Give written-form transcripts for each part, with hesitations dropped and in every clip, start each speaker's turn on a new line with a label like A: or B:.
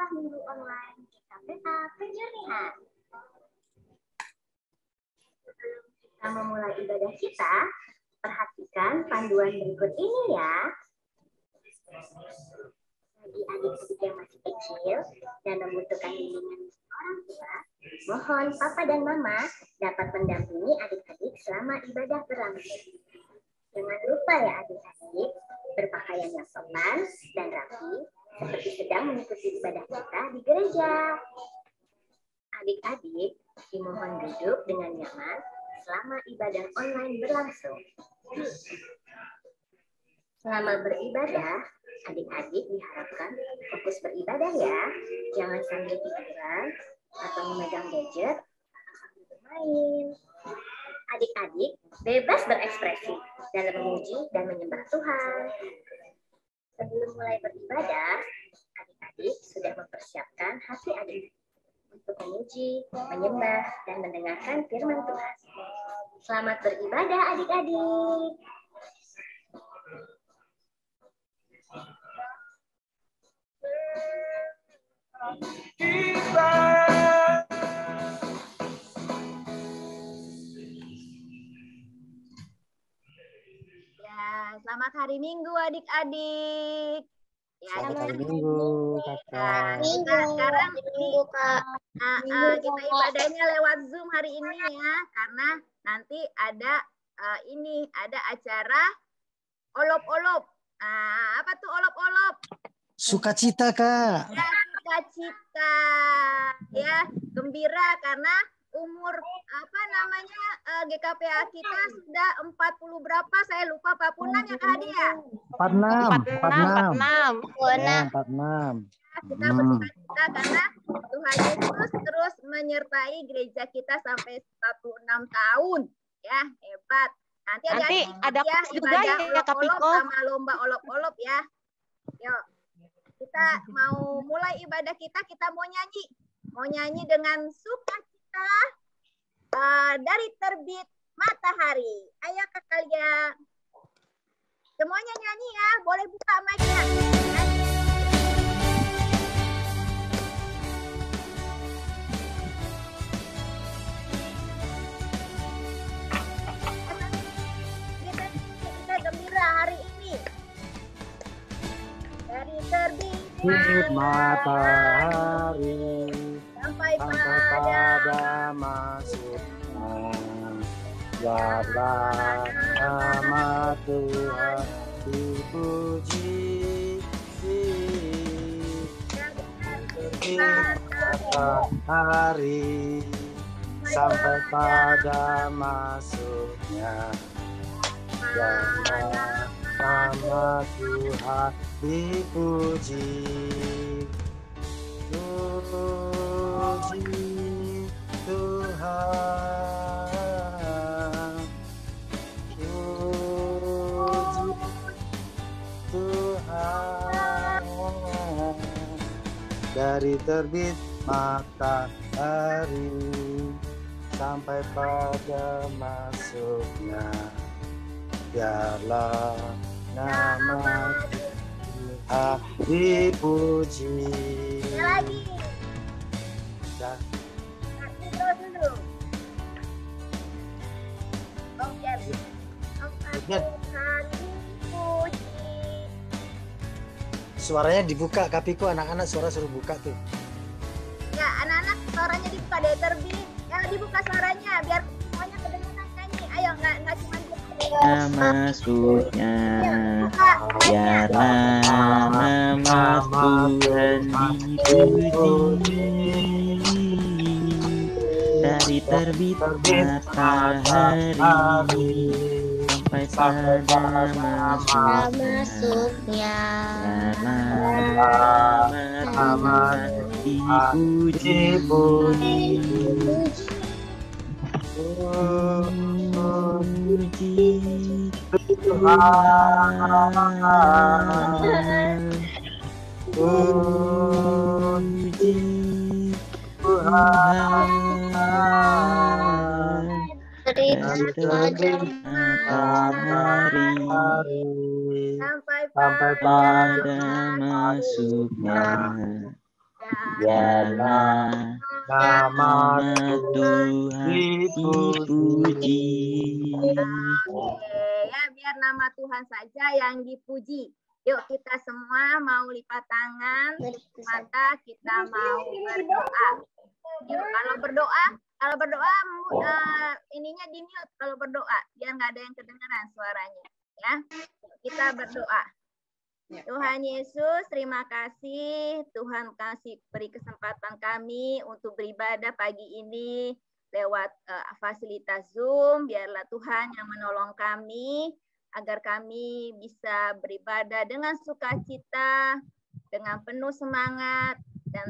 A: Sekolah Minggu Online Kita Peta Penjernihan. Sebelum kita memulai ibadah kita, perhatikan panduan berikut ini ya. Bagi adik-adik yang masih kecil dan membutuhkan bimbingan orang tua, mohon papa dan mama dapat mendampingi adik-adik selama ibadah berlangsung. Jangan lupa ya adik-adik, berpakaian yang sopan dan rapi seperti sedang mengikuti ibadah kita di gereja. Adik-adik dimohon duduk dengan nyaman selama ibadah online berlangsung. Selama beribadah, adik-adik diharapkan fokus beribadah ya. Jangan sambil tiduran atau memegang gadget atau sambil bermain. Adik-adik bebas berekspresi dalam memuji dan menyembah Tuhan. Sebelum mulai beribadah, adik-adik sudah mempersiapkan hati adik untuk memuji, menyembah, dan mendengarkan firman Tuhan. Selamat beribadah adik-adik.
B: Selamat hari Minggu adik-adik. Ya,
C: selamat hari Minggu, Kakak.
B: Sekarang Minggu, Kak. Kita ibadahnya lewat Zoom hari ini ya, karena nanti ada ada acara olop-olop. Apa tuh olop-olop?
C: Sukacita, Kak.
B: Ya, sukacita. Ya, gembira karena umur GKPA kita sudah 40 berapa, saya lupa, 46 ya Kak Hadi ya?
C: 46.
B: Kita bersukacita karena Tuhan Yesus terus menyertai gereja kita sampai 46 tahun. Ya, hebat. Nanti ada ya, ibadah olop-olop sama lomba olop-olop ya. Yuk, kita mau mulai ibadah kita mau nyanyi. Mau nyanyi dengan sukacita dari terbit matahari. Ayo kalian. Semuanya nyanyi ya. Boleh buka mic-nya. Kita gembira hari ini. Dari terbit
C: matahari
B: sampai pada
C: masuknya. Biarlah nama Tuhan dipuji. Matahari sampai pada masuknya. Biarlah nama Tuhan dipuji. Puji Tuhan, puji Tuhan. Dari terbit matahari sampai pada masuknya, biarlah nama Tuhan dipuji.
B: lagi.
C: Suaranya dibuka, Kapiko, anak-anak suara suruh buka tuh.
B: Ya, anak-anak suaranya dibuka dari terbit. Ya, dibuka suaranya biar semuanya kedengaran nyanyi. Ayo, nggak cuma
D: masuknya. Biarlah nama Tuhan dipuji. Dari terbit matahari sampai pada masuknya. Nama dipuji. Puji Tuhan, puji Tuhan. Dari terbit matahari sampai pada masuknya. Biarlah
C: nama
D: Tuhan dipuji.
B: Oke, ya biar nama Tuhan saja yang dipuji. Yuk kita semua mau lipat tangan, mata kita mau berdoa. Yuk kalau berdoa ininya di mute kalau berdoa biar nggak ada yang kedengaran suaranya. Ya, kita berdoa. Tuhan Yesus, terima kasih Tuhan kasih beri kesempatan kami untuk beribadah pagi ini lewat fasilitas Zoom. Biarlah Tuhan yang menolong kami agar kami bisa beribadah dengan sukacita, dengan penuh semangat dan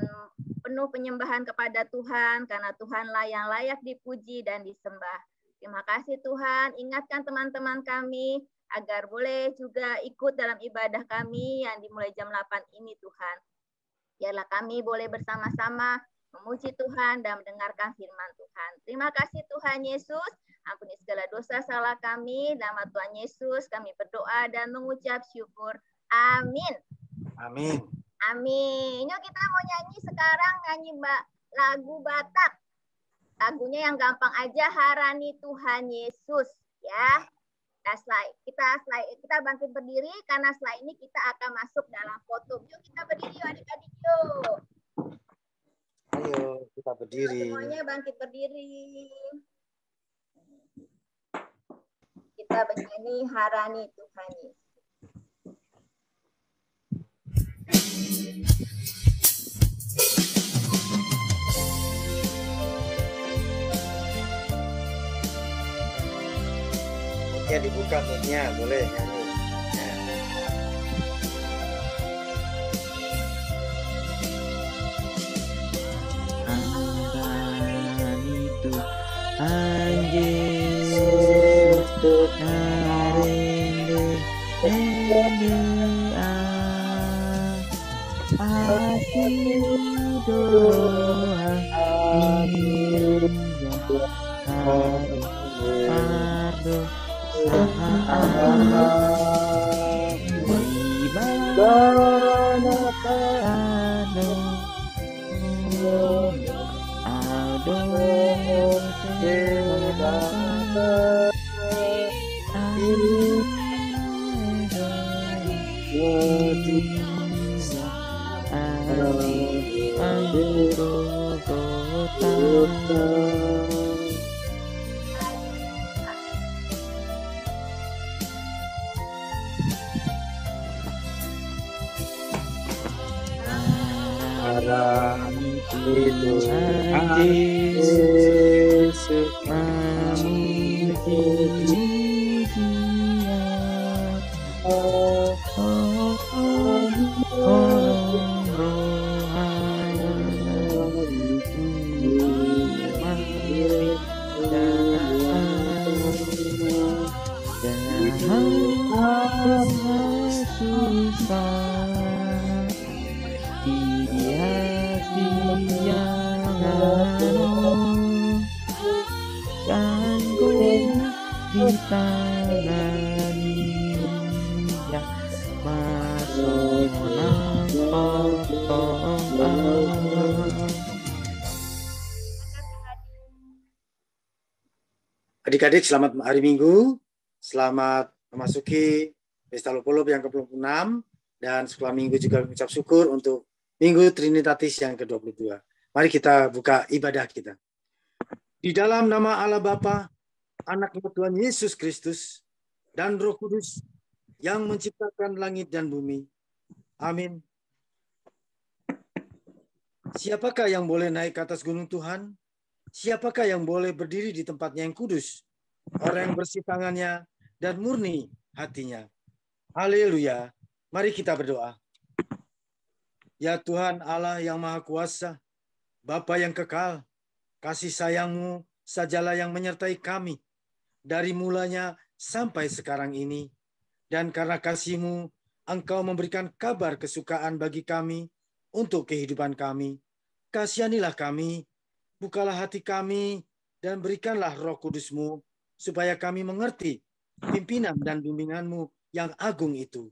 B: penuh penyembahan kepada Tuhan karena Tuhanlah yang layak dipuji dan disembah. Terima kasih Tuhan, ingatkan teman-teman kami agar boleh juga ikut dalam ibadah kami yang dimulai jam 8 ini Tuhan. Biarlah kami boleh bersama-sama memuji Tuhan dan mendengarkan firman Tuhan. Terima kasih Tuhan Yesus, ampuni segala dosa salah kami. Dalam nama Tuhan Yesus kami berdoa dan mengucap syukur. Amin.
C: Amin.
B: Amin. Yuk kita mau nyanyi sekarang, nyanyi lagu Batak. Lagunya yang gampang aja, Harani Tuhan Yesus. Ya. Kita bangkit berdiri karena setelah ini kita akan masuk dalam foto. Yuk kita berdiri yuk adik-adik yuk.
C: Ayo kita berdiri.
B: Semuanya bangkit berdiri. Kita bernyanyi Harani Tuhan Yesus.
C: Ya dibuka moodnya, boleh nyanyi.
D: Harani Tuhan Yesus, narende hati doa pardo Tuhan Yesus memuji Dia,
C: Adik-adik, selamat hari Minggu, selamat memasuki Pesta Lopolop yang ke-26, dan sekolah Minggu juga mengucap syukur untuk Minggu Trinitatis yang ke-22. Mari kita buka ibadah kita. Di dalam nama Allah Bapa, Anak Tuhan Yesus Kristus, dan Roh Kudus yang menciptakan langit dan bumi. Amin. Siapakah yang boleh naik ke atas gunung Tuhan? Siapakah yang boleh berdiri di tempatnya yang kudus? Orang yang bersih tangannya dan murni hatinya. Haleluya. Mari kita berdoa. Ya Tuhan Allah yang Maha Kuasa, Bapa yang kekal, kasih sayang-Mu sajalah yang menyertai kami dari mulanya sampai sekarang ini. Dan karena kasih-Mu, Engkau memberikan kabar kesukaan bagi kami untuk kehidupan kami. Kasihanilah kami, bukalah hati kami, dan berikanlah Roh Kudus-Mu, supaya kami mengerti pimpinan dan bimbingan-Mu yang agung itu.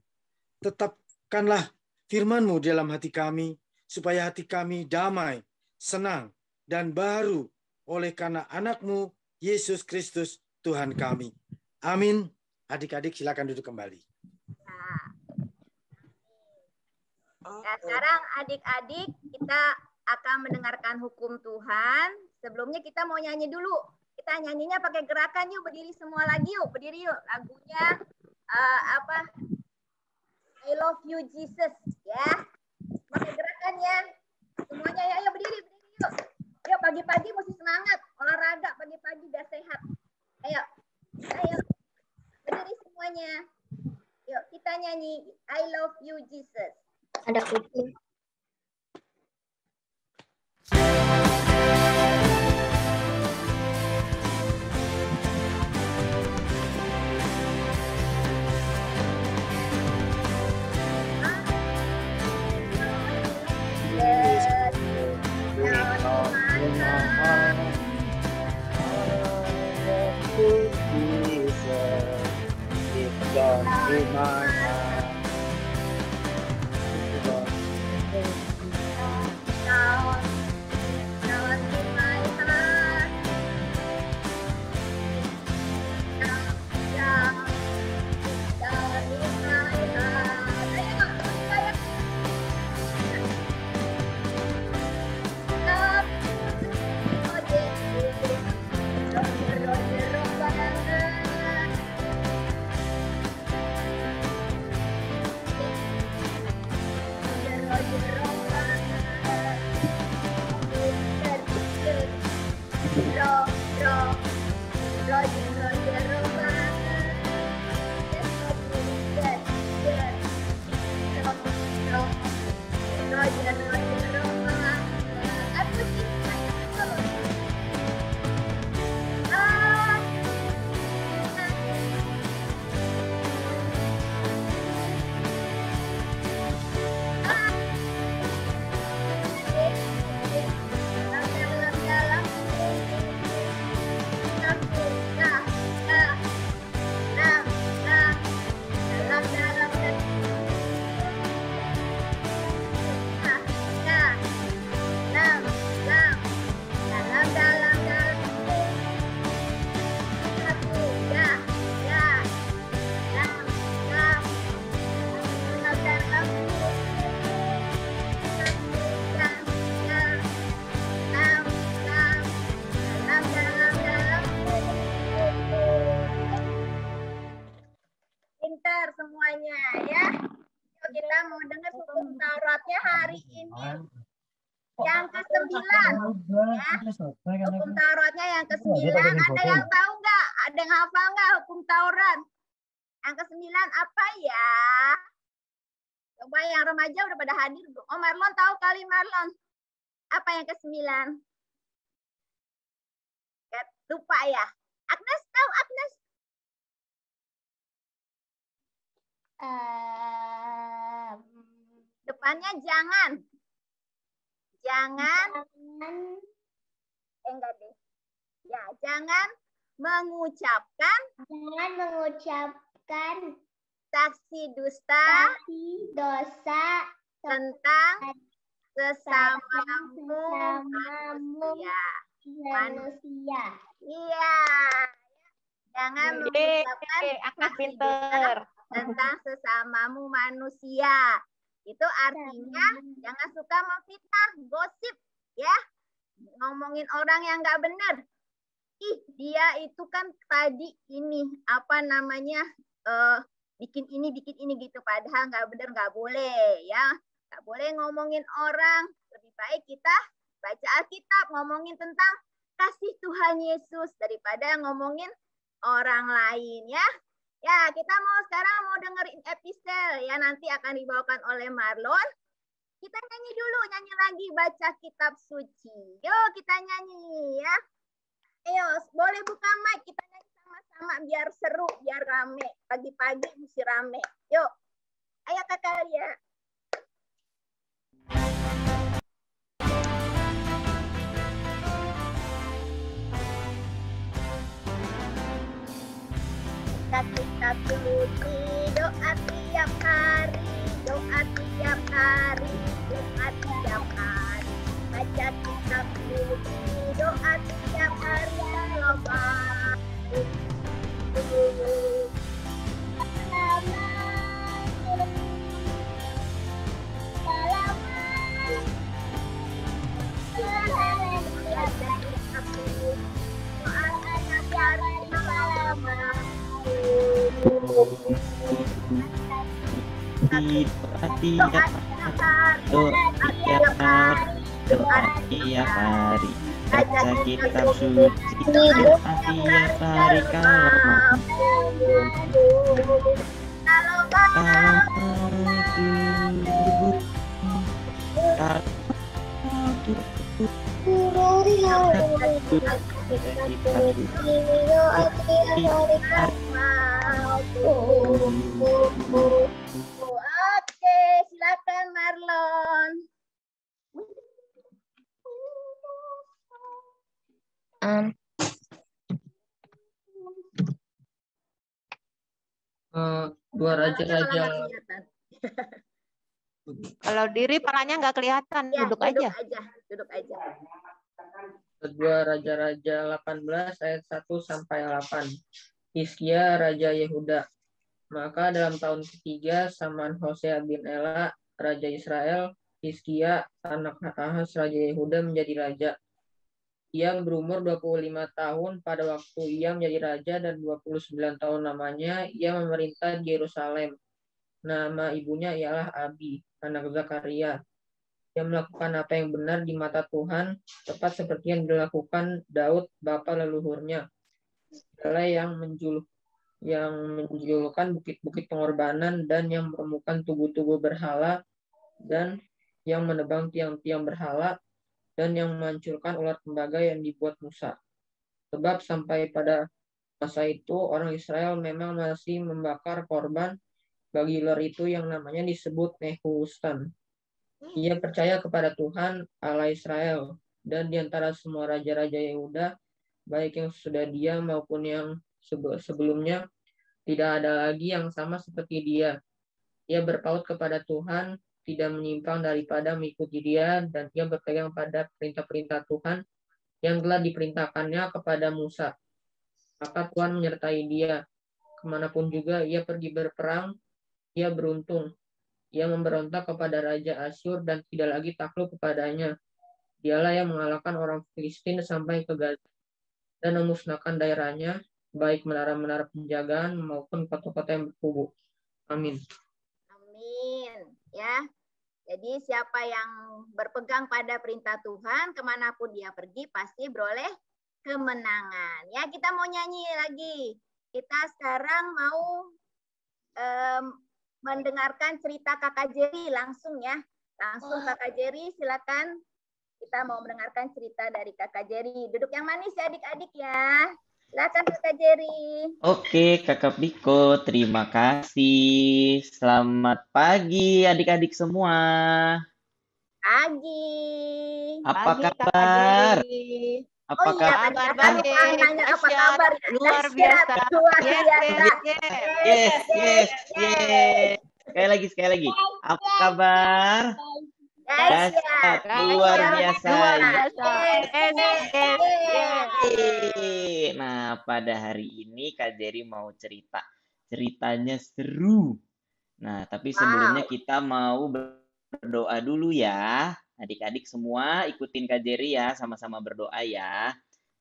C: Tetapkanlah firman-Mu dalam hati kami, supaya hati kami damai, senang, dan baru oleh karena anak-Mu, Yesus Kristus, Tuhan kami. Amin. Adik-adik silakan duduk kembali.
B: Nah, sekarang adik-adik kita akan mendengarkan hukum Tuhan. Sebelumnya kita mau nyanyi dulu. Kita nyanyinya pakai gerakan yuk, berdiri semua lagi yuk, berdiri yuk. Lagunya I love you Jesus ya. Pakai gerakan ya. Semuanya ya, ayo berdiri yuk. Yuk pagi-pagi mesti semangat, olahraga pagi-pagi biar sehat. Ayo. Berdiri semuanya. Yuk kita nyanyi I love you Jesus.
A: Ada kucing.
B: Semuanya ya. Yuk kita mau dengar hukum Tauratnya hari ini yang ke-9 ya. Hukum Tauratnya yang ke-9. Ada yang tahu nggak? Ada yang hafal nggak hukum Taurat? Yang ke-9 apa ya? Coba yang remaja udah pada hadir. Oh Marlon tahu kali Marlon. Apa yang ke-9? Lupa ya. Agnes tahu Agnes? Depannya jangan enggak deh ya, jangan mengucapkan saksi dosa tentang sesamamu manusia. Iya, jangan mengucapkan saksi dosa tentang sesamamu manusia. Itu artinya jangan suka memfitnah, gosip, ya. Ngomongin orang yang nggak benar. Ih, dia itu kan tadi ini, apa namanya, bikin ini gitu. Padahal nggak benar, nggak boleh, ya. Nggak boleh ngomongin orang. Lebih baik kita baca Alkitab, ngomongin tentang kasih Tuhan Yesus daripada ngomongin orang lain, ya. Ya, kita sekarang mau dengerin epistel ya, nanti akan dibawakan oleh Marlon. Kita nyanyi dulu, nyanyi lagi baca kitab suci. Yuk kita nyanyi ya. Ayo, boleh buka mic, kita nyanyi sama-sama biar seru, biar rame. Pagi-pagi mesti rame. Yuk, ayo kakak ya. Kitab suci, doa tiap hari, doa tiap hari, doa tiap
D: Doa tiap hari, baca kitab suci, doa tiap hari kalau
B: Oke, silakan Marlon.
E: Dua raja-raja.
F: Kalau diri palanya nggak kelihatan,
B: Ya,
F: duduk aja.
B: Duduk aja.
E: Kedua Raja-Raja 18 ayat 1 sampai 8. Hizkia Raja Yehuda. Maka dalam tahun ketiga zaman Hosea bin Ela Raja Israel, Hizkia anak Ahaz Raja Yehuda menjadi raja. Ia berumur 25 tahun pada waktu ia menjadi raja dan 29 tahun lamanya ia memerintah di Yerusalem. Nama ibunya ialah Abi, anak Zakaria. Dia melakukan apa yang benar di mata Tuhan, tepat seperti yang dilakukan Daud, bapa leluhurnya. Dialah yang menjulurkan bukit-bukit pengorbanan dan yang meremukan tugu-tugu berhala dan yang menebang tiang-tiang berhala dan yang menghancurkan ular tembaga yang dibuat Musa. Sebab sampai pada masa itu orang Israel memang masih membakar korban bagi ular itu yang namanya disebut Nehustan. Ia percaya kepada Tuhan Allah Israel, dan di antara semua raja-raja Yehuda, baik yang sudah dia maupun yang sebelumnya, tidak ada lagi yang sama seperti dia. Ia berpaut kepada Tuhan, tidak menyimpang daripada mengikuti dia, dan ia berpegang pada perintah-perintah Tuhan yang telah diperintahkannya kepada Musa. Maka Tuhan menyertai dia. Kemanapun juga ia pergi berperang, ia beruntung. Ia memberontak kepada Raja Asyur dan tidak lagi takluk kepadanya. Dialah yang mengalahkan orang Filistin sampai ke Gaza dan memusnahkan daerahnya, baik menara-menara penjagaan maupun kota-kota yang berkubu. Amin.
B: Amin. Ya. Jadi siapa yang berpegang pada perintah Tuhan, kemanapun dia pergi pasti beroleh kemenangan. Ya, kita mau nyanyi lagi. Kita sekarang mau mendengarkan cerita Kakak Jerry langsung ya. Langsung Kakak Jerry, silakan. Kita mau mendengarkan cerita dari Kakak Jerry. Duduk yang manis ya adik-adik ya. Silakan Kakak Jerry.
D: Oke, Kakak Piko, terima kasih. Selamat pagi adik-adik semua.
B: Pagi.
D: Apa
F: Pagi, Kakak
D: kabar?
F: Jerry.
D: Apa kabar?
F: Kabar
B: Baru
F: baik,
B: nanya apa
F: dahsyat,
B: kabar?
F: luar
B: Dahsyat,
F: biasa.
B: luar
F: Yes,
B: biasa.
F: yes,
D: Yes. Sekali lagi. Apa kabar? Dahsyat, luar biasa.
F: Luar biasa.
D: Nah, pada hari ini Kak Jerry mau cerita. Ceritanya seru. Nah, tapi sebelumnya kita mau berdoa dulu ya. Adik-adik semua ikutin Kak Jerry ya, sama-sama berdoa ya.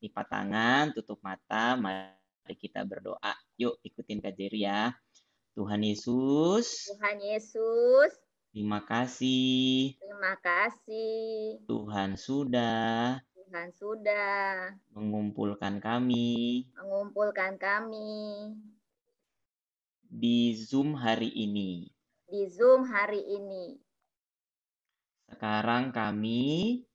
D: Lipat tangan, tutup mata, mari kita berdoa. Yuk ikutin Kak Jerry ya. Tuhan Yesus.
B: Tuhan Yesus.
D: Terima kasih.
B: Terima kasih.
D: Tuhan sudah mengumpulkan kami di Zoom hari ini. Sekarang kami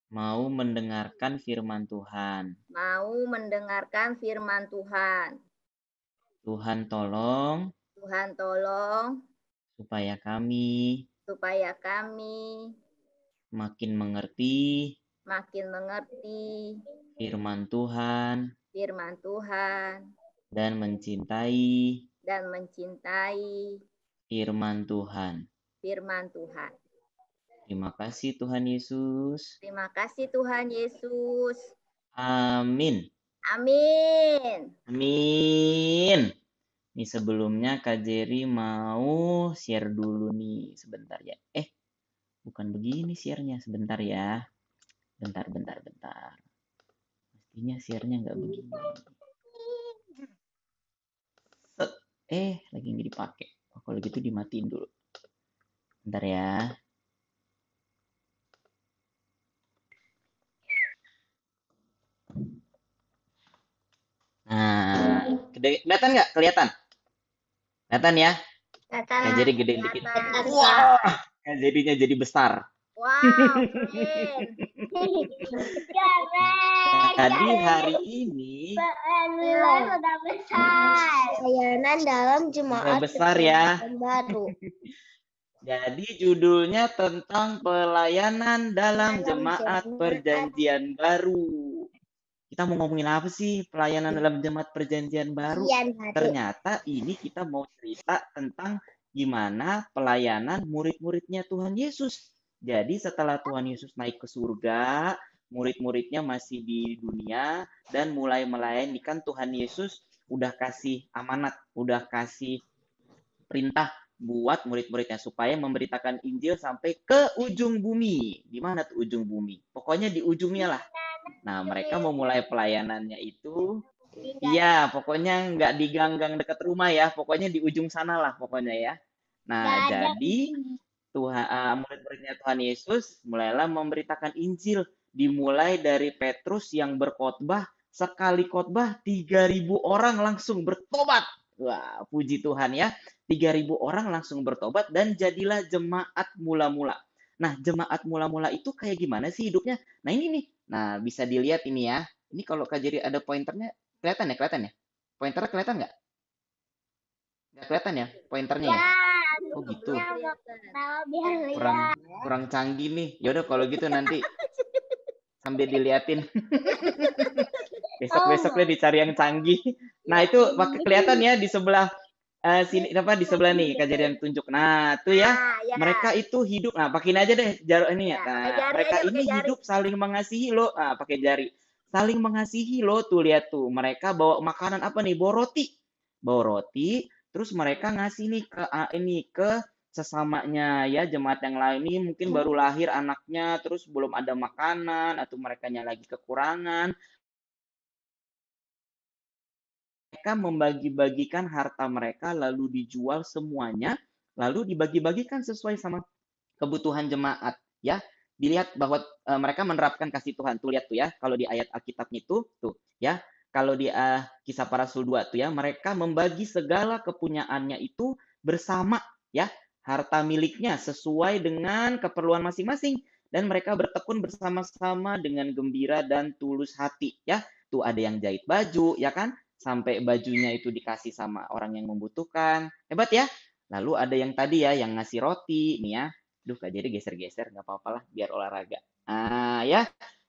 D: mau mendengarkan firman Tuhan. Tuhan tolong supaya kami makin mengerti firman Tuhan dan mencintai firman Tuhan. Terima kasih Tuhan Yesus.
B: Terima kasih Tuhan Yesus.
D: Amin.
B: Amin.
D: Amin. Ini sebelumnya Kak Jerry mau share dulu nih sebentar ya. Bukan begini share-nya, sebentar ya. Bentar. Pastinya share-nya nggak begini. Lagi nggak dipakai. Kalau gitu dimatiin dulu. Bentar ya. Nah, kelihatan nggak? Kelihatan ya? Kak Jerry gede dikit. Wah, Kak Jerry-nya jadi besar.
B: Wow, keren.
D: Tadi hari ini
A: Sudah besar. Pelayanan dalam jemaat
D: besar ya.
A: baru.
D: Jadi judulnya tentang pelayanan dalam jemaat perjanjian baru. Kita mau ngomongin apa sih pelayanan dalam jemaat perjanjian baru? Ternyata ini kita mau cerita tentang gimana pelayanan murid-muridnya Tuhan Yesus. Jadi setelah Tuhan Yesus naik ke surga, murid-muridnya masih di dunia dan mulai melayani. Kan Tuhan Yesus udah kasih amanat, udah kasih perintah buat murid-muridnya supaya memberitakan Injil sampai ke ujung bumi. Di mana tuh ujung bumi? Pokoknya di ujungnya lah. Nah, mereka mau mulai pelayanannya itu, iya, pokoknya nggak di gang-gang dekat rumah ya, pokoknya di ujung sana lah pokoknya ya. Nah, jadi murid-muridnya Tuhan Yesus mulailah memberitakan Injil, dimulai dari Petrus yang berkhotbah, sekali khotbah 3.000 orang langsung bertobat. Wah, puji Tuhan ya. 3.000 orang langsung bertobat dan jadilah jemaat mula-mula. Nah, jemaat mula-mula itu kayak gimana sih hidupnya? Nah, ini nih. Nah, bisa dilihat ini ya. Ini kalau Kak Jerry ada pointernya, kelihatan ya? Pointernya kelihatan nggak? Nggak kelihatan ya pointernya ya? Oh gitu. Kurang canggih nih. Yaudah kalau gitu nanti sambil diliatin. Besok deh dicari yang canggih. Nah, itu kelihatan ya di sebelah sini di sebelah nih Kak Jerry yang tunjuk. Nah, tuh ya. Mereka itu hidup. Nah, pakein aja deh jarum ini ya. Nah, mereka ini hidup saling mengasihi loh. Nah, pakai jari. Saling mengasihi loh, tuh lihat tuh. Mereka bawa makanan apa nih? Bawa roti. Terus mereka ngasih nih ke sesamanya ya, jemaat yang lain ini mungkin baru lahir anaknya, terus belum ada makanan atau merekanya lagi kekurangan. Mereka membagi-bagikan harta mereka lalu dijual semuanya, lalu dibagi-bagikan sesuai sama kebutuhan jemaat ya. Dilihat bahwa mereka menerapkan kasih Tuhan. Tuh lihat tuh ya, kalau di ayat Alkitabnya itu tuh ya, kalau di Kisah Para Rasul 2 tuh ya, mereka membagi segala kepunyaannya itu bersama ya, harta miliknya sesuai dengan keperluan masing-masing dan mereka bertekun bersama-sama dengan gembira dan tulus hati ya. Tuh ada yang jahit baju ya kan, sampai bajunya itu dikasih sama orang yang membutuhkan. Hebat ya. Lalu ada yang tadi ya, yang ngasih roti nih ya. Duh, Kak Jerry geser-geser, nggak apa-apa lah, biar olahraga. Ya,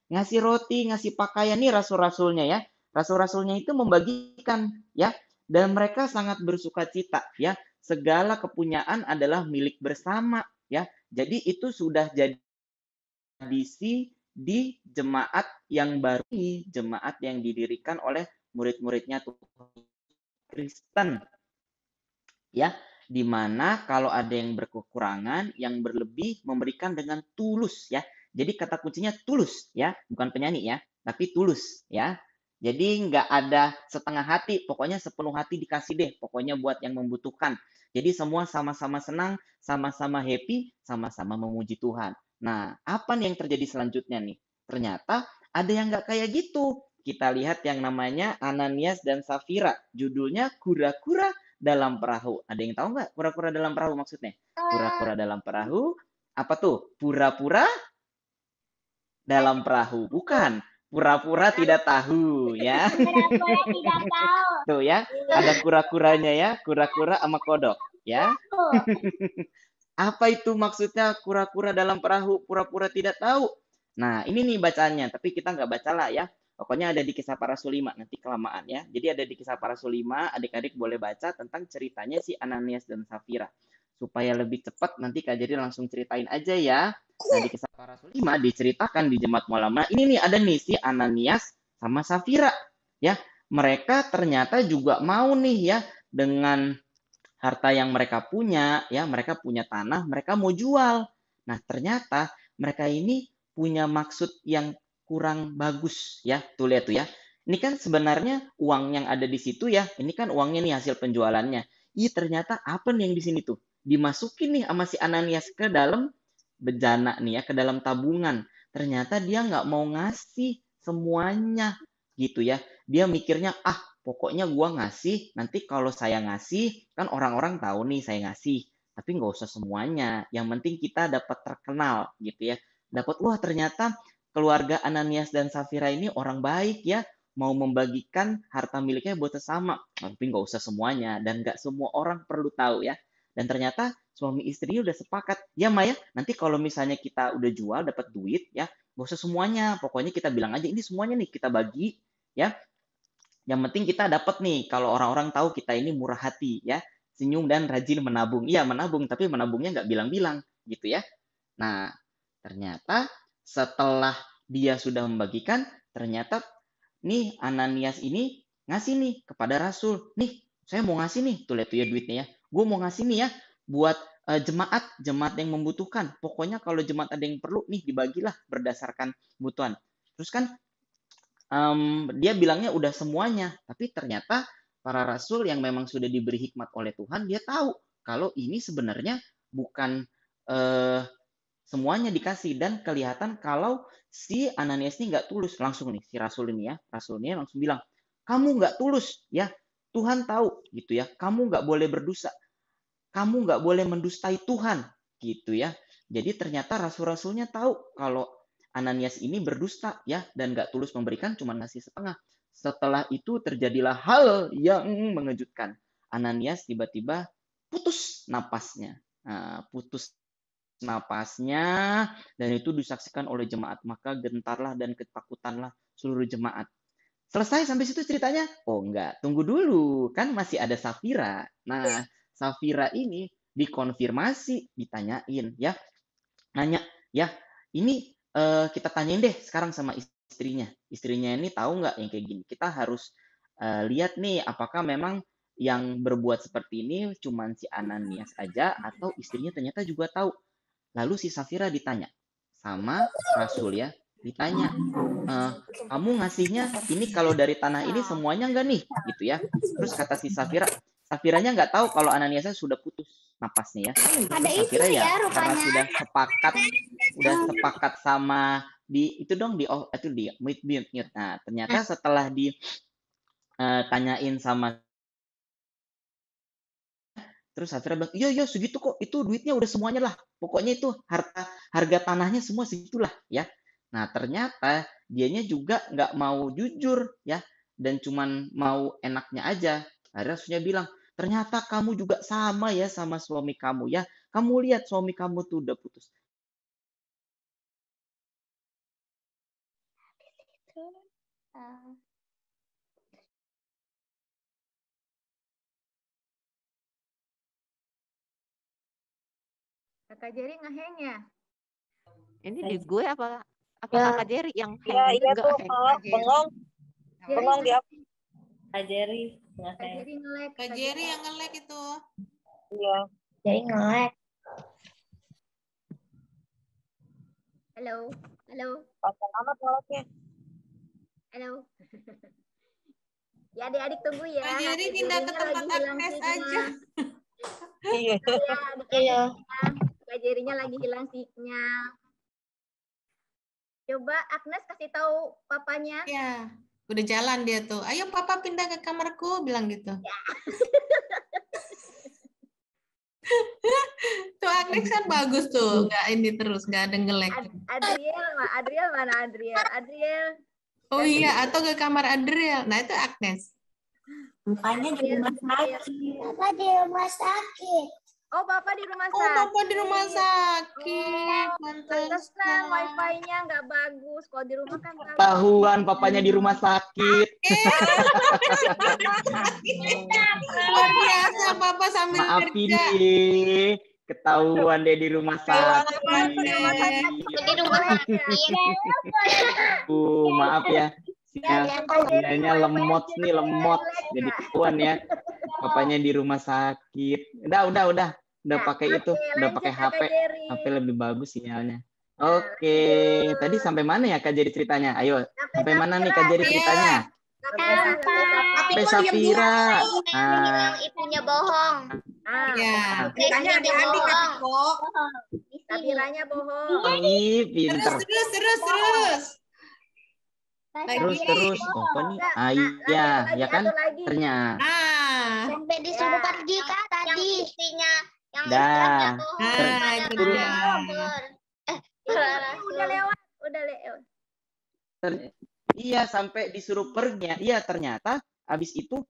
D: ngasih roti, ngasih pakaian nih rasul-rasulnya ya. Rasul-rasulnya itu membagikan ya, dan mereka sangat bersuka cita ya. Segala kepunyaan adalah milik bersama ya. Jadi itu sudah jadi tradisi di jemaat yang baru, jemaat yang didirikan oleh murid-muridnya Tuhan Kristen ya, di mana kalau ada yang berkekurangan, yang berlebih memberikan dengan tulus ya. Jadi kata kuncinya tulus ya, bukan penyanyi ya, tapi tulus ya. Jadi nggak ada setengah hati, pokoknya sepenuh hati dikasih deh, pokoknya buat yang membutuhkan. Jadi semua sama-sama senang, sama-sama happy, sama-sama memuji Tuhan. Nah, apa nih yang terjadi selanjutnya nih? Ternyata ada yang nggak kayak gitu. Kita lihat yang namanya Ananias dan Safira. Judulnya Kura-kura dalam perahu. Ada yang tahu nggak kura-kura dalam perahu maksudnya? Kura-kura dalam perahu, apa tuh? Pura-pura dalam perahu. Bukan. Pura-pura tidak tahu ya.
A: Pura-pura tidak tahu.
D: Tuh ya, ada kura-kuranya ya, kura-kura sama kodok ya. Apa itu maksudnya kura-kura dalam perahu, pura-pura tidak tahu? Nah, ini nih bacaannya, tapi kita nggak baca lah ya. Pokoknya ada di Kisah Para Rasul 5, nanti kelamaan ya. Jadi ada di Kisah Para Rasul 5, adik-adik boleh baca tentang ceritanya si Ananias dan Safira. supaya lebih cepat nanti Kak Jerry langsung ceritain aja ya. Nah, di Kisah Para Rasul 5 diceritakan di jemaat Mualamah. Ini nih ada nih si Ananias sama Safira ya. Mereka ternyata juga mau nih ya dengan harta yang mereka punya ya, mereka punya tanah, mereka mau jual. Nah, ternyata mereka ini punya maksud yang kurang bagus ya. Tuh lihat tuh ya. Ini kan sebenarnya uang yang ada di situ ya. Ini kan uangnya nih hasil penjualannya. Ih, ternyata apa nih yang di sini tuh? Dimasukin nih sama si Ananias ke dalam bejana nih ya, ke dalam tabungan. Ternyata dia nggak mau ngasih semuanya gitu ya. Dia mikirnya, pokoknya gua ngasih, nanti kalau saya ngasih, kan orang-orang tahu nih saya ngasih. Tapi nggak usah semuanya. Yang penting kita dapat terkenal gitu ya. Dapat, wah ternyata keluarga Ananias dan Safira ini orang baik ya. Mau membagikan harta miliknya buat sesama. Tapi nggak usah semuanya. Dan nggak semua orang perlu tahu ya. Dan ternyata suami istri udah sepakat. Ya Maya, nanti kalau misalnya kita udah jual, dapat duit ya. Nggak usah semuanya. Pokoknya kita bilang aja, ini semuanya nih kita bagi ya. Yang penting kita dapat nih, kalau orang-orang tahu kita ini murah hati ya. Senyum dan rajin menabung. Iya menabung, tapi menabungnya nggak bilang-bilang gitu ya. Nah, ternyata setelah dia sudah membagikan, ternyata nih Ananias ini ngasih nih kepada Rasul. Nih, saya mau ngasih nih. Tuh lihat tuh ya duitnya ya. Gue mau ngasih nih ya buat jemaat yang membutuhkan. Pokoknya kalau jemaat ada yang perlu nih dibagilah berdasarkan kebutuhan. Terus kan dia bilangnya udah semuanya. Tapi ternyata para rasul yang memang sudah diberi hikmat oleh Tuhan, dia tahu kalau ini sebenarnya bukan semuanya dikasih, dan kelihatan kalau si Ananias ini nggak tulus. Langsung nih si rasul ini ya, rasulnya langsung bilang, kamu nggak tulus ya, Tuhan tahu gitu ya, kamu nggak boleh berdosa, kamu nggak boleh mendustai Tuhan gitu ya. Jadi ternyata rasul-rasulnya tahu kalau Ananias ini berdusta ya, dan nggak tulus memberikan, cuma ngasih setengah. Setelah itu terjadilah hal yang mengejutkan. Ananias tiba-tiba putus napasnya. Putus napasnya, dan itu disaksikan oleh jemaat. Maka gentarlah dan ketakutanlah seluruh jemaat. Selesai sampai situ ceritanya? Oh enggak, tunggu dulu. Kan masih ada Safira. Nah, Safira ini dikonfirmasi, ditanyain ya. Nanya, ya ini kita tanyain deh sekarang sama istrinya. Istrinya ini tahu nggak yang kayak gini? Kita harus lihat nih apakah memang yang berbuat seperti ini cuman si Ananias aja atau istrinya ternyata juga tahu. Lalu si Safira ditanya sama Rasul ya, ditanya, kamu ngasihnya ini kalau dari tanah ini semuanya enggak nih, gitu ya. Terus kata si Safiranya nggak tahu kalau Ananiasnya sudah putus napasnya ya. Safira ya karena sudah sepakat sama di itu dong di mute. Nah ternyata setelah ditanyain sama, terus Safira bilang, iya segitu kok, itu duitnya udah semuanya lah. Pokoknya itu harga tanahnya semua segitulah ya. Nah ternyata dianya juga nggak mau jujur ya, dan cuman mau enaknya aja. Akhirnya Rasulnya bilang, ternyata kamu juga sama ya sama suami kamu ya. Kamu lihat suami kamu tuh udah putus.
B: Kakak Jerry ngeheng ya?
F: Ini di gue apa Kakak Jerry yang
G: hang? Iya tuh, bengong di apa?
H: Kak Jerry
B: nge-lag.
H: Kak Jerry yang nge-lag itu.
G: Iya.
A: Jadi nge-lag.
B: Halo.
G: Pasang amat nge-lagnya.
B: Halo. Ya adik-adik tunggu ya.
H: Kak Jerry pindah ke tempat Agnes aja.
B: Iya. Kak Jerry-nya lagi hilang sinyal. Coba Agnes kasih tahu papanya.
H: Ya, udah jalan dia tuh. Ayo papa pindah ke kamarku, bilang gitu. Ya. Tuh Agnes kan bagus tuh, nggak ini terus, nggak ada nge-lag.
B: Adriel mana Adriel?
H: Oh iya, atau ke kamar Adriel. Nah itu Agnes.
A: Bukannya di rumah sakit. Apa di rumah sakit?
B: Oh, Bapak di rumah
H: Oh,
B: sakit.
H: Bapak di rumah sakit.
B: Pantesan wifi-nya nggak bagus. Kalau di rumah kan bagus.
D: Ketahuan papanya di rumah sakit.
H: Luar biasa, Bapak sambil
D: Maafin
H: kerja.
D: deh. Ketahuan deh di rumah sakit.
A: Di rumah sakit.
D: Maaf ya. Sinyalnya lemot nih, lemot. Jadi ketahuan ya. Papanya di rumah sakit. Udah pakai itu, udah pakai HP. HP lebih bagus sinyalnya. Oke, tadi sampai mana ya Kak Jerry ceritanya? Ayo, sampai mana nih Kak Jerry ceritanya? Sampai Safira.
A: Yang ibunya bohong.
H: Ya.
B: Ceritanya
A: adik-adik
B: bohong. Safiranya bohong.
D: Ih, pinter.
H: Terus.
D: Terus. Oh, kok nih? Iya, ya kan? Ternyata.
A: Sampai disuruh pergi Kak tadi. Yang istrinya yang
D: Dah.
H: Itu dia.
B: Udah lewat.
D: Iya, sampai disuruh pergi. Iya, ternyata habis itu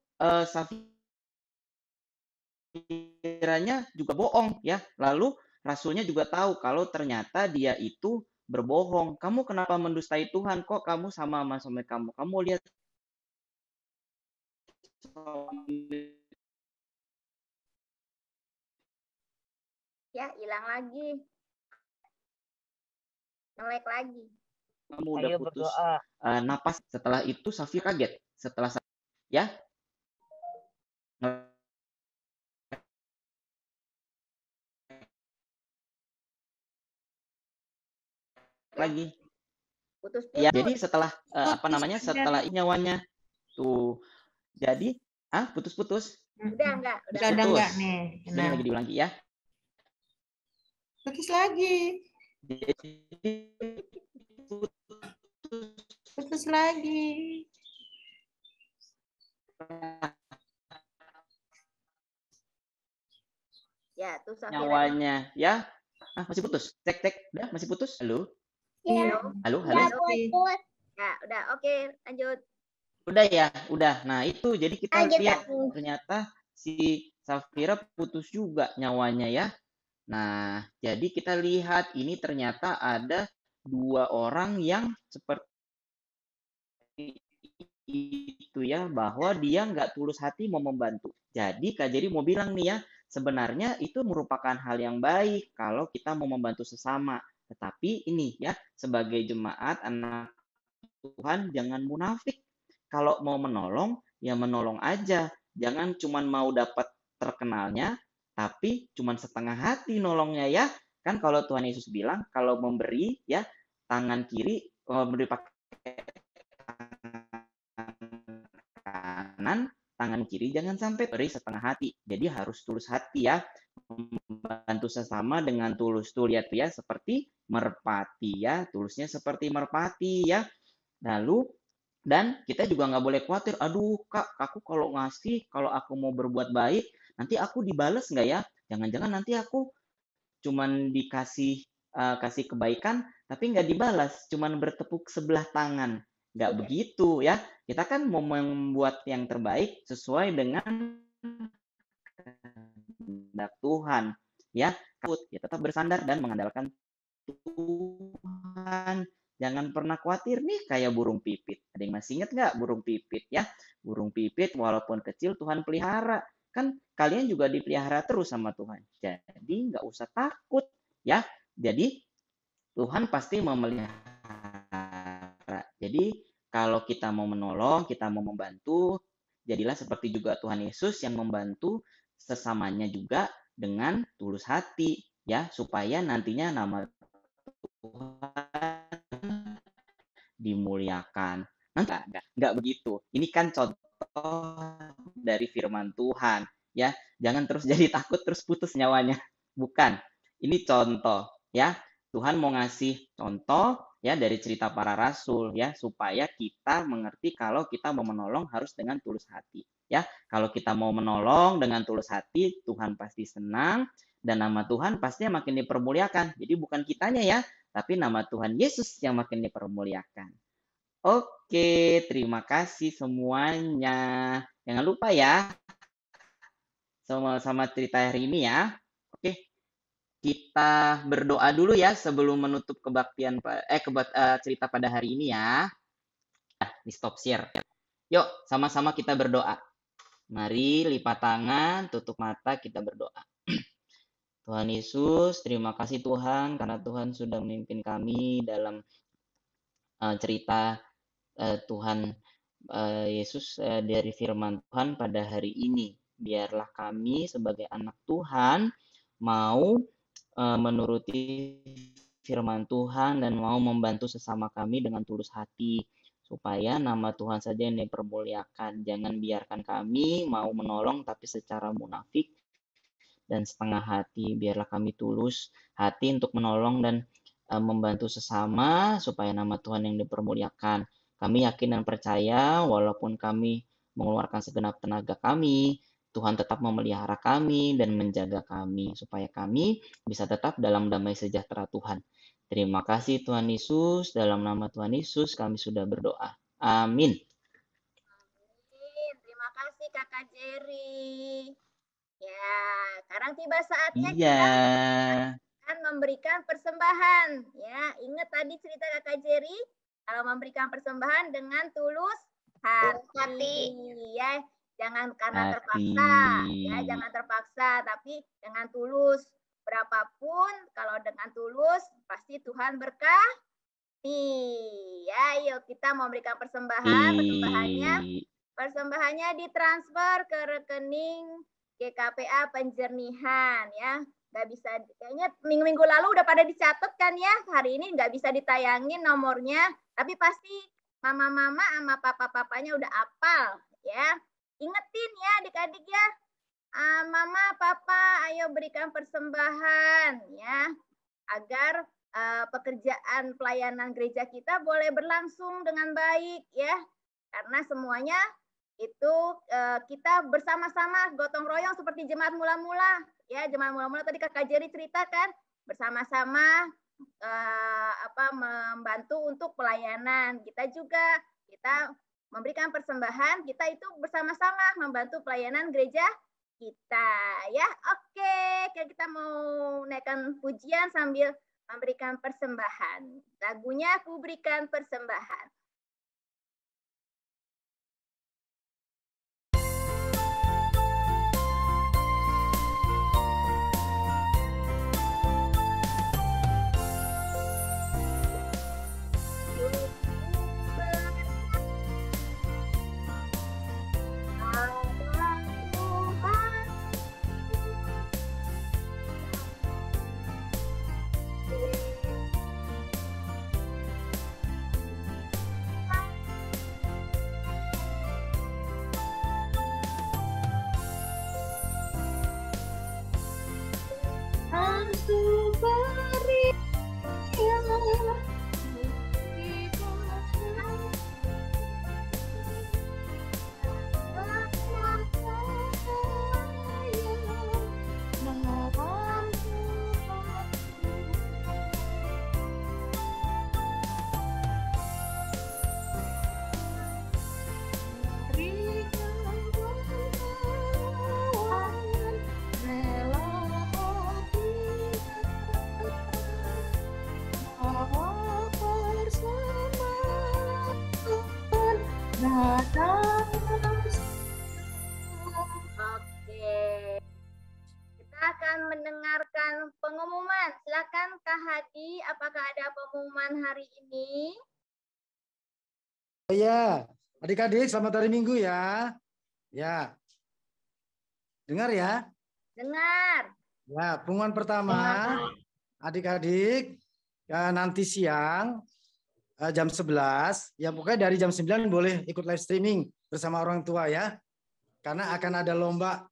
D: Safiranya juga bohong ya. Lalu rasulnya juga tahu kalau ternyata dia itu berbohong. Kamu kenapa mendustai Tuhan? Kok kamu sama suami kamu? Kamu lihat
B: Ya, hilang lagi. Nge-lag lagi.
D: kamu udah putus napas. Setelah itu Safir kaget. Setelah ya lagi.
B: Putus.
D: Ya, jadi setelah setelah nyawanya tuh. Jadi, putus-putus.
B: Udah enggak?
H: Udah enggak nih.
D: Ini lagi diulangi ya.
H: Putus lagi.
D: Jadi,
H: Putus lagi.
B: Ya, tuh Safira.
D: Nyawanya ya. Masih putus. Cek. Udah, masih putus. Halo.
A: Ya.
D: Halo.
B: Ya, udah. Oke, lanjut.
D: Udah ya, udah. Nah, itu jadi kita lihat ternyata si Safira putus juga nyawanya ya. Nah, jadi kita lihat ini ternyata ada 2 orang yang seperti itu ya, bahwa dia nggak tulus hati mau membantu. Jadi Kak Jerry mau bilang nih ya, sebenarnya itu merupakan hal yang baik kalau kita mau membantu sesama. Tetapi ini ya, sebagai jemaat anak Tuhan jangan munafik. Kalau mau menolong, ya menolong aja. Jangan cuman mau dapat terkenalnya, tapi cuman setengah hati nolongnya ya. Kan kalau Tuhan Yesus bilang, kalau memberi ya, tangan kiri, memberi pakai kanan, tangan kiri jangan sampai beri setengah hati. Jadi harus tulus hati ya. Membantu sesama dengan tulus. Tuh lihat ya, seperti merpati ya. Tulusnya seperti merpati ya. Lalu dan kita juga nggak boleh khawatir, aduh Kak, aku kalau ngasih, kalau aku mau berbuat baik, nanti aku dibales nggak ya? Jangan-jangan nanti aku cuman kasih kebaikan, tapi nggak dibalas, cuman bertepuk sebelah tangan. Nggak begitu ya. Kita kan mau membuat yang terbaik sesuai dengan kehendak Tuhan. Ya, tetap bersandar dan mengandalkan Tuhan. Jangan pernah khawatir nih kayak burung pipit. Ada yang masih ingat nggak burung pipit ya? Burung pipit walaupun kecil Tuhan pelihara. Kan kalian juga dipelihara terus sama Tuhan. Jadi nggak usah takut ya. Jadi Tuhan pasti memelihara. Jadi kalau kita mau menolong, kita mau membantu, jadilah seperti juga Tuhan Yesus yang membantu sesamanya juga dengan tulus hati ya, supaya nantinya nama Tuhan dimuliakan. Enggak begitu. Ini kan contoh dari firman Tuhan ya. Jangan terus jadi takut terus putus nyawanya. Bukan. Ini contoh ya. Tuhan mau ngasih contoh ya dari cerita para rasul ya, supaya kita mengerti kalau kita mau menolong harus dengan tulus hati ya. Kalau kita mau menolong dengan tulus hati, Tuhan pasti senang dan nama Tuhan pasti makin dipermuliakan. Jadi bukan kitanya ya, tapi nama Tuhan Yesus yang makin dipermuliakan. Oke, terima kasih semuanya. Jangan lupa ya, sama cerita hari ini ya. kita berdoa dulu ya sebelum menutup kebaktian cerita pada hari ini ya. Di stop share. Yuk, sama-sama kita berdoa. Mari lipat tangan, tutup mata, kita berdoa. Tuhan Yesus, terima kasih Tuhan karena Tuhan sudah memimpin kami dalam cerita Tuhan Yesus dari firman Tuhan pada hari ini. Biarlah kami sebagai anak Tuhan mau menuruti firman Tuhan dan mau membantu sesama kami dengan tulus hati, supaya nama Tuhan saja yang dipermuliakan. Jangan biarkan kami mau menolong tapi secara munafik dan setengah hati. Biarlah kami tulus hati untuk menolong dan membantu sesama supaya nama Tuhan yang dipermuliakan. Kami yakin dan percaya walaupun kami mengeluarkan segenap tenaga kami, Tuhan tetap memelihara kami dan menjaga kami supaya kami bisa tetap dalam damai sejahtera Tuhan. Terima kasih Tuhan Yesus, dalam nama Tuhan Yesus kami sudah berdoa. Amin.
B: Amin. Terima kasih Kakak Jerry. Ya, sekarang tiba saatnya kita akan memberikan persembahan. Ya, ingat tadi cerita Kakak Jerry, kalau memberikan persembahan dengan tulus hati. Ya, jangan karena terpaksa. Ya, jangan terpaksa, tapi dengan tulus. Berapapun, kalau dengan tulus, pasti Tuhan berkati. Ya, yuk kita memberikan persembahan. Persembahannya ditransfer ke rekening GKPA Penjernihan ya. Nggak bisa, kayaknya minggu-minggu lalu udah pada dicatat kan ya. Hari ini nggak bisa ditayangin nomornya, tapi pasti mama-mama sama papa-papanya udah hafal ya. Ingetin ya adik-adik ya. Mama, papa, ayo berikan persembahan ya, agar pekerjaan pelayanan gereja kita boleh berlangsung dengan baik ya. Karena semuanya itu kita bersama-sama gotong royong seperti jemaat mula-mula ya. Jemaat mula-mula tadi Kakak Jerry ceritakan bersama-sama membantu untuk pelayanan. Kita memberikan persembahan, kita itu bersama-sama membantu pelayanan gereja kita ya. Oke, kita mau naikkan pujian sambil memberikan persembahan. Lagunya Ku Berikan Persembahan. Mendengarkan pengumuman. Silakan Kak Hadi, apakah ada pengumuman hari ini?
C: Oh ya, adik-adik selamat hari Minggu ya. Ya. Dengar ya?
B: Dengar.
C: Ya, pengumuman pertama adik-adik ya, nanti siang jam 11, ya pokoknya dari jam 9 boleh ikut live streaming bersama orang tua ya. Karena akan ada lomba.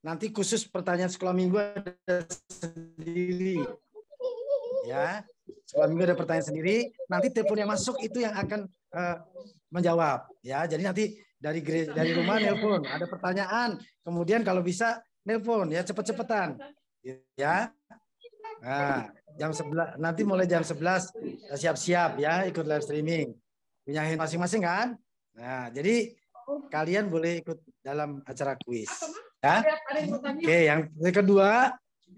C: Nanti khusus pertanyaan sekolah minggu ada sendiri. Ya, sekolah minggu ada pertanyaan sendiri. Nanti telepon yang masuk itu yang akan menjawab. Ya, jadi nanti dari rumah nelpon, ada pertanyaan. Kemudian kalau bisa nelpon ya cepet-cepetan. Ya. Nah, jam 11 nanti mulai jam 11 siap-siap ya ikut live streaming. Punya hand masing-masing kan? Nah, jadi kalian boleh ikut dalam acara kuis. Ya. Oke, yang kedua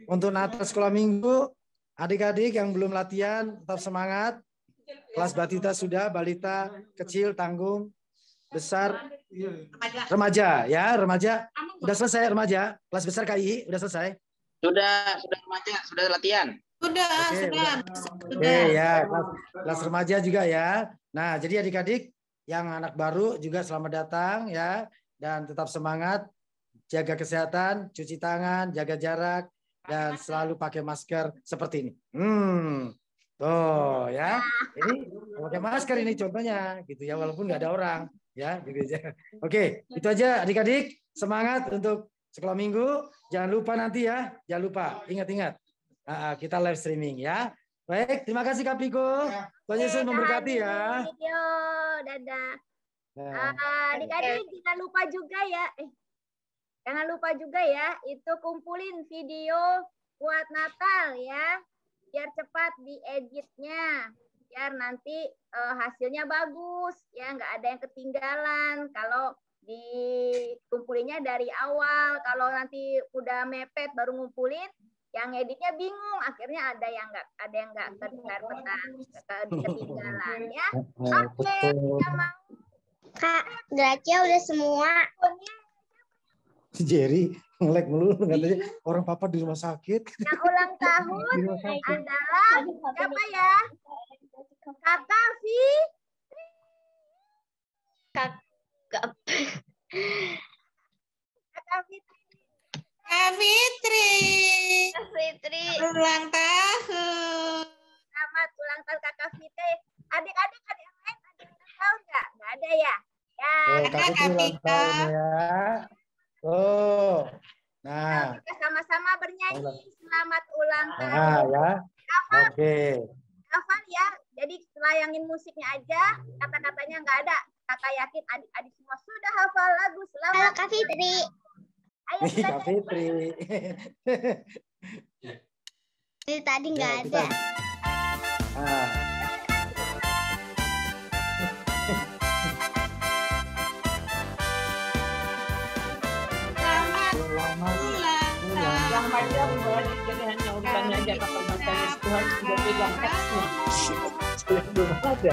C: untuk Natal sekolah minggu, adik-adik yang belum latihan, tetap semangat. Kelas batita sudah, balita, kecil, tanggung, besar, remaja. Ya, remaja. Udah selesai remaja. Kelas besar KI, udah selesai.
I: Sudah remaja, sudah latihan.
H: Sudah.
C: Oke, ya, kelas remaja juga ya. Nah, jadi adik-adik yang anak baru juga selamat datang ya, dan tetap semangat, jaga kesehatan, cuci tangan, jaga jarak, dan selalu pakai masker seperti ini. Tuh ya, ini pakai masker ini contohnya, gitu ya, walaupun nggak ada orang ya, gitu aja. Oke, itu aja adik-adik, semangat untuk sekolah minggu. Jangan lupa nanti ya, jangan lupa, ingat-ingat. Kita live streaming ya. Baik, terima kasih Kak Piko. Tuhan Yesus memberkati ya.
B: Dadah. Adik-adik jangan lupa juga ya, itu kumpulin video buat Natal ya, biar cepat dieditnya, biar nanti hasilnya bagus ya, nggak ada yang ketinggalan. Kalau dikumpulinnya dari awal, kalau nanti udah mepet baru ngumpulin, yang editnya bingung, akhirnya ada yang nggak ketinggalan ya. Oke,
A: Kak, Gracia udah semua.
C: Si Jerry ngelek melulu katanya orang papa di rumah sakit.
B: Yang ulang tahun adalah siapa ya? Kakak Fitri.
H: Kak Fitri. Ulang tahun.
B: Selamat ulang tahun Kakak Fitri. Adik-adik yang lain ada yang tahu nggak? Nggak ada ya? Ya.
C: Kak Fitri ulang tahun ya. Oh. Nah,
B: kita sama-sama bernyanyi selamat ulang tahun.
C: Ya. Oke.
B: Hafal ya. Jadi layangin musiknya aja, kata-katanya nggak ada. Kakak yakin adik-adik semua sudah hafal lagu selamat.
A: Halo Kak Fitri.
B: Ayo kita
C: Kak Fitri.
A: Dari tadi nggak ada.
J: Yang macam jadi hanya urutannya aja kapan bacanya Tuhan sudah pegang teksnya. Belum ada.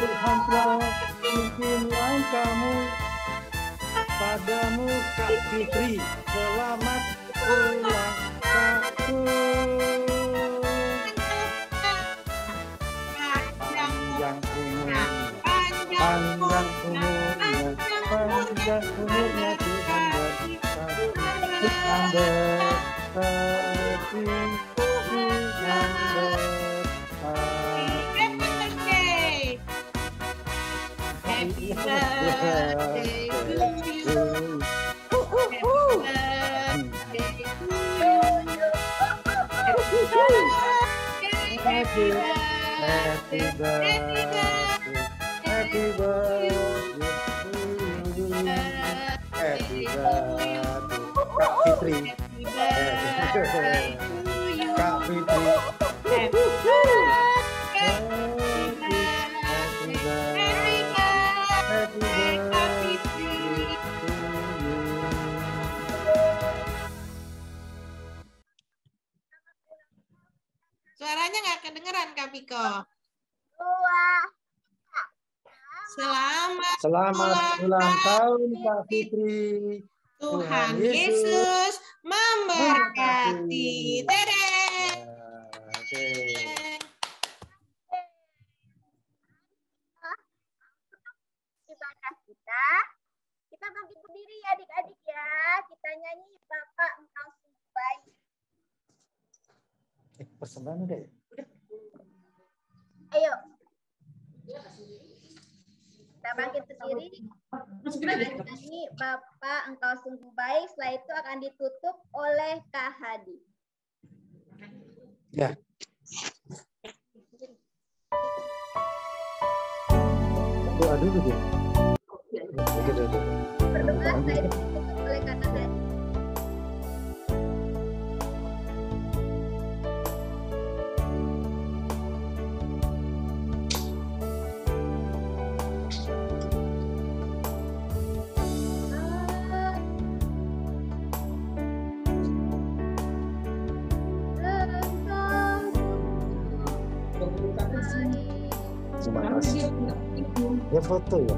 C: Tuhan telah pimpin langkahmu, padamu Kak Fitri, selamat ulang tahun. Panjang umurnya, panjang umurnya Tuhan berkati. Tuhan berkati, Tuhan berkati.
H: Happy birthday to you. Happy birthday. Happy birthday to you.
C: Happy birthday. Kak Fitri. Kak Fitri.
H: Suaranya nggak kedengeran, Kak Piko.
C: Selamat ulang tahun, Kak Fitri.
H: Tuhan Yesus memberkati. Dadah.
C: Oke.
B: Ibadah kita bangkit berdiri ya adik-adik ya. Kita nyanyi Bapak Engkau sungguh baik.
C: Persembahan udah ya?
B: Ayo. Kita bangkit berdiri. Kita nyanyi Bapak Engkau sungguh baik. Setelah itu akan ditutup oleh Kak Hadi.
C: Ya. Doa dulu dia.
B: Berdoa saya ditutup oleh kata tadi.
C: Terima kasih. Ya foto ya.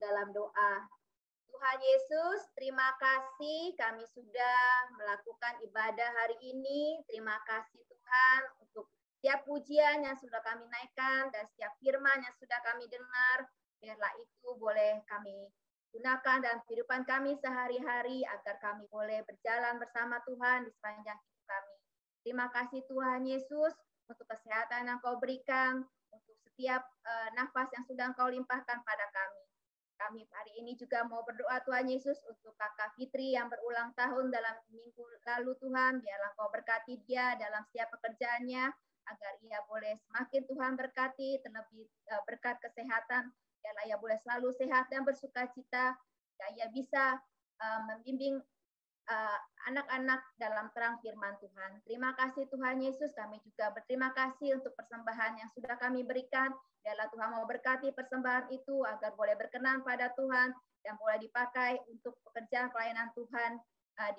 C: Dalam doa. Tuhan Yesus, terima kasih kami sudah melakukan ibadah hari ini. Terima kasih Tuhan untuk setiap pujian yang sudah kami naikkan dan setiap firman yang sudah kami dengar. Biarlah itu boleh kami gunakan dalam kehidupan kami sehari-hari agar kami boleh berjalan bersama Tuhan di sepanjang hidup kami. Terima kasih Tuhan Yesus untuk kesehatan yang Kau berikan, untuk setiap nafas yang sudah Kau limpahkan pada kami. Kami hari ini juga mau berdoa Tuhan Yesus untuk Kakak Fitri yang berulang tahun dalam minggu lalu Tuhan. Biarlah Kau berkati dia dalam setiap pekerjaannya agar ia boleh semakin Tuhan berkati, terlebih berkat kesehatan. Biarlah ia boleh selalu sehat dan bersukacita. Dan ia bisa membimbing anak-anak dalam terang firman Tuhan. Terima kasih Tuhan Yesus. Kami juga berterima kasih untuk persembahan yang sudah kami berikan. Biarlah Tuhan mau berkati persembahan itu agar boleh berkenan pada Tuhan dan boleh dipakai untuk pekerjaan pelayanan Tuhan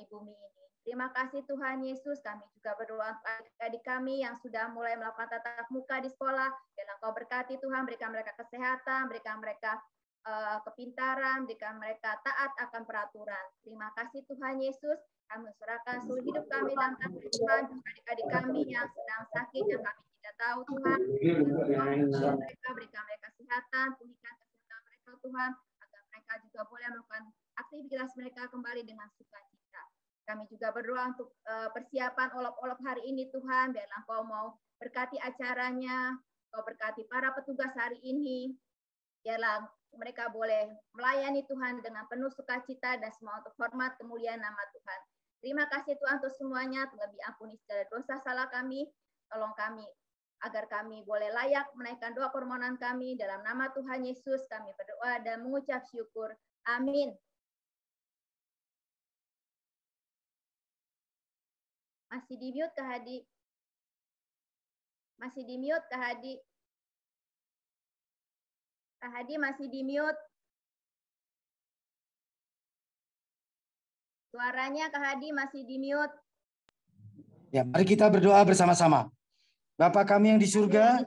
C: di bumi ini. Terima kasih Tuhan Yesus. Kami juga berdoa untuk adik-adik kami yang sudah mulai melakukan tatap muka di sekolah. Biarlah Kau berkati Tuhan, berikan mereka kesehatan, berikan mereka kepintaran, berikan mereka taat akan peraturan. Terima kasih Tuhan Yesus. Kami serahkan seluruh hidup kami dalam tangan Tuhan, adik-adik kami yang sedang sakit, yang kami tidak tahu Tuhan. Mereka berikan mereka kesehatan, pulihkan kesehatan mereka Tuhan, agar mereka juga boleh melakukan aktivitas mereka kembali dengan sukacita. Kami juga berdoa untuk persiapan olop-olop hari ini Tuhan. Biarlah Kau mau berkati acaranya, Kau berkati para petugas hari ini. Biarlah mereka boleh melayani Tuhan dengan penuh sukacita dan semua untuk hormat kemuliaan nama Tuhan. Terima kasih Tuhan untuk semuanya, terlebih ampuni segala dosa salah kami. Tolong kami agar kami boleh layak menaikkan doa permohonan kami dalam nama Tuhan Yesus. Kami berdoa dan mengucap syukur. Amin. Masih di mute Kak Hadi? Masih di mute Kak Hadi? Kak Hadi masih di mute. Suaranya Kak Hadi masih di mute. Ya, mari kita berdoa bersama-sama. Bapa kami yang di surga,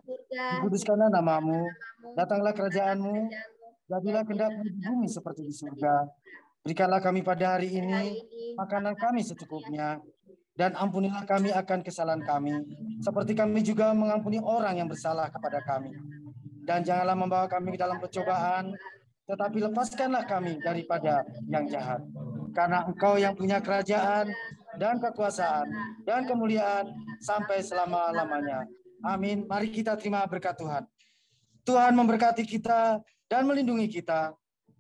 C: dikuduskanlah nama-Mu, datanglah kerajaan-Mu, jadilah kehendak-Mu di bumi seperti di surga. Berikanlah kami pada hari ini makanan kami secukupnya, dan ampunilah kami akan kesalahan kami, seperti kami juga mengampuni orang yang bersalah kepada kami. Dan janganlah membawa kami ke dalam percobaan, tetapi lepaskanlah kami daripada yang jahat. Karena Engkau yang punya kerajaan dan kekuasaan dan kemuliaan sampai selama-lamanya. Amin. Mari kita terima berkat Tuhan. Tuhan memberkati kita dan melindungi kita.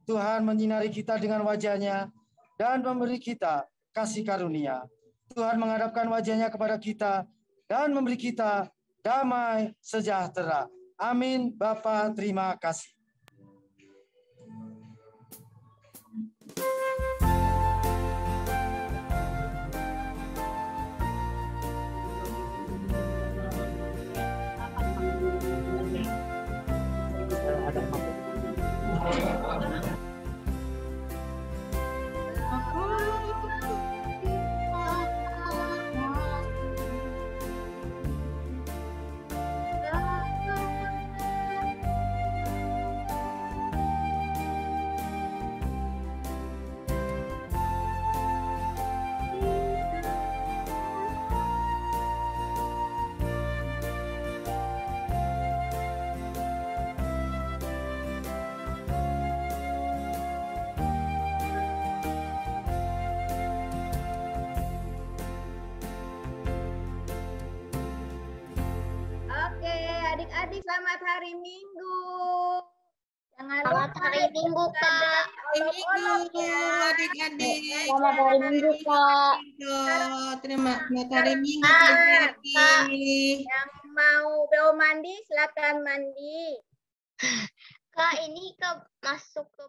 C: Tuhan menyinari kita dengan wajah-Nya dan memberi kita kasih karunia. Tuhan menghadapkan wajah-Nya kepada kita dan memberi kita damai sejahtera. Amin. Bapa, terima kasih.
B: Adik-adik, selamat hari Minggu. Jangan
A: Selamat
B: lupa
A: hari Minggu, Kak.
H: Minggu, adik-adik.
A: Selamat hari Minggu, Kak.
H: Selamat hari Minggu,
B: Kak. Yang mau mandi, silakan mandi.
A: Kak, ini masuk ke